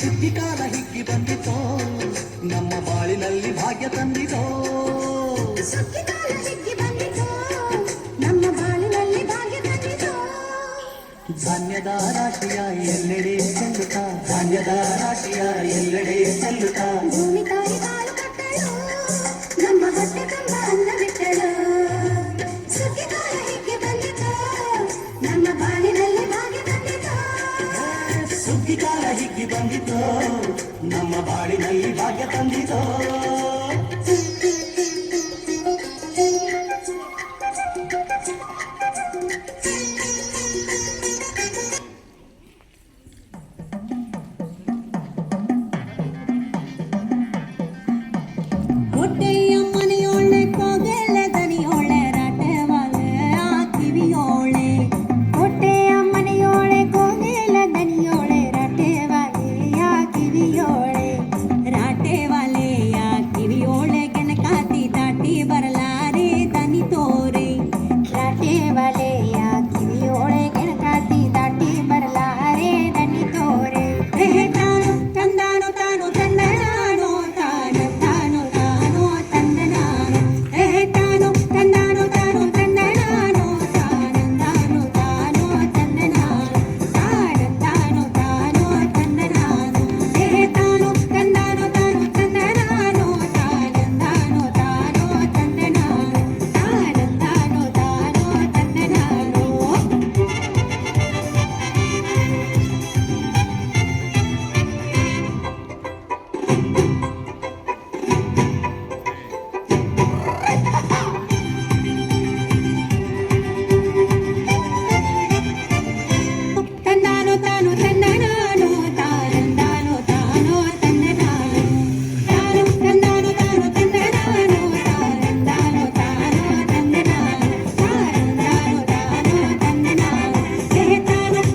ಸುಗ್ಗಿಕಾಲ ಹಿಗ್ಗಿ ಬಂದಿತೋ ನಮ್ಮ ಬಾಳಿನಲ್ಲಿ ಭಾಗ್ಯ ತಂದಿತೋ. ಸುಗ್ಗಿಕಾಲ ಹಿಗ್ಗಿ ಬಂದಿತೋ ನಮ್ಮ ಬಾಳಿನಲ್ಲಿ ಭಾಗ್ಯ ತಂದಿತೋ. ಧಾನ್ಯದ ರಾಶಿಯ ಎಲ್ಲೆಡೆ ಚೆಲ್ಲುತ್ತ, ಧಾನ್ಯದ ರಾಶಿಯ ಎಲ್ಲೆಡೆ ಚೆಲ್ಲುತ್ತ, ಭೂಮಿ ತಾಯಿ ಕಾಲು ಕಟ್ಟಳು ನಮ್ಮ ಹೊಟ್ಟೆ ತುಂಬ ಅನ್ನ ಬಿಟ್ಟಳು. ಸುಗ್ಗಿಕಾಲ ಹಿಗ್ಗಿ ಬಂದಿತೋ ನಮ್ಮ ಬಾಳಿನಲ್ಲಿ ಭಾಗ್ಯ ತಂದಿತೋ. ಸುಗ್ಗಿಕಾಲ ಹಿಗ್ಗಿ ಬಂದಿತೋ ನಮ್ಮ ಬಾಳಿನಲ್ಲಿ ಭಾಗ್ಯ ತಂದಿತೋ. ಹೊಟ್ಟೆಯ ಮನೆಯೋಳೆ ಕೋಗೆಲೆ ದನಿಯೋಳೆ ರಾಟವಾಲೆ ಆ ಕಿವಿಯೋಳೆ. ಹೊಟ್ಟೆಯ ಮನೆಯೋಳೆ ಕೋಗೆಲೆ ದನಿಯೋಳೆ ರಾಟವಾಲೆ ಆ ಕಿವಿಯೋಳೆ. ರಾಟವಾಲೆ ಆ ಕಿವಿಯೋಳೆ ಗೆಣಕಾತಿ ದಾಟಿ ಬರಲಾರೆ ದನಿ ತೋರೆ. ರಾಟವಾಲೆ ಆ ಕಿವಿಯೋಳೆ ಗೆಣಕಾತಿ ದಾಟಿ ಬರಲಾರೆ ದನಿ ತೋರೆ. ತಾನು ತಂದಾನು ತಾನು ತಂದನಾನೋ ತಾನು ತಾನು ತಾನು ತಂದನಾನು. ತಾನು ತಂದಾನು ತಾನು ತಂದನಾನೋ ತಾನು ತಾನು ತಂದನಾನು. ತಾನು ತಾನು ತಂದನಾನು. ತಾನು ತಂದಾನು ತಾನು ತಂದನಾನೋ ತಾನು ತಾನು ತಂದನಾನು. ತಾನು ತಾನು ತಂದನಾನು. ತಂದಾನು ತಾನು ತಂದನಾನು ತಾನು ತಾನು ತಂದನಾನು. ತಾನು ತಂದಾನು ತಾನು ತಂದನಾನು ತಾನು ತಾನು ತಂದನಾನು. ತಾನು ತಾನು ತಂದನಾನು. ತಾನು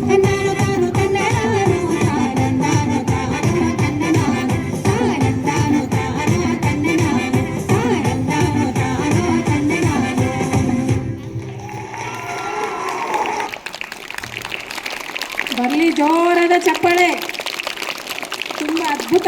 ತಂದಾನು ತಾನು ತಂದನಾನು ತಾನು ತಾನು ತಂದನಾನು. ತಾನು ತಾನು ತಂದನಾನು. ತಾನು ತಾನು ತಂದನಾನು. ಬರಲಿ ಜೋರಾದ ಚಪ್ಪಾಳೆ. ತುಂಬ ಅದ್ಭುತ.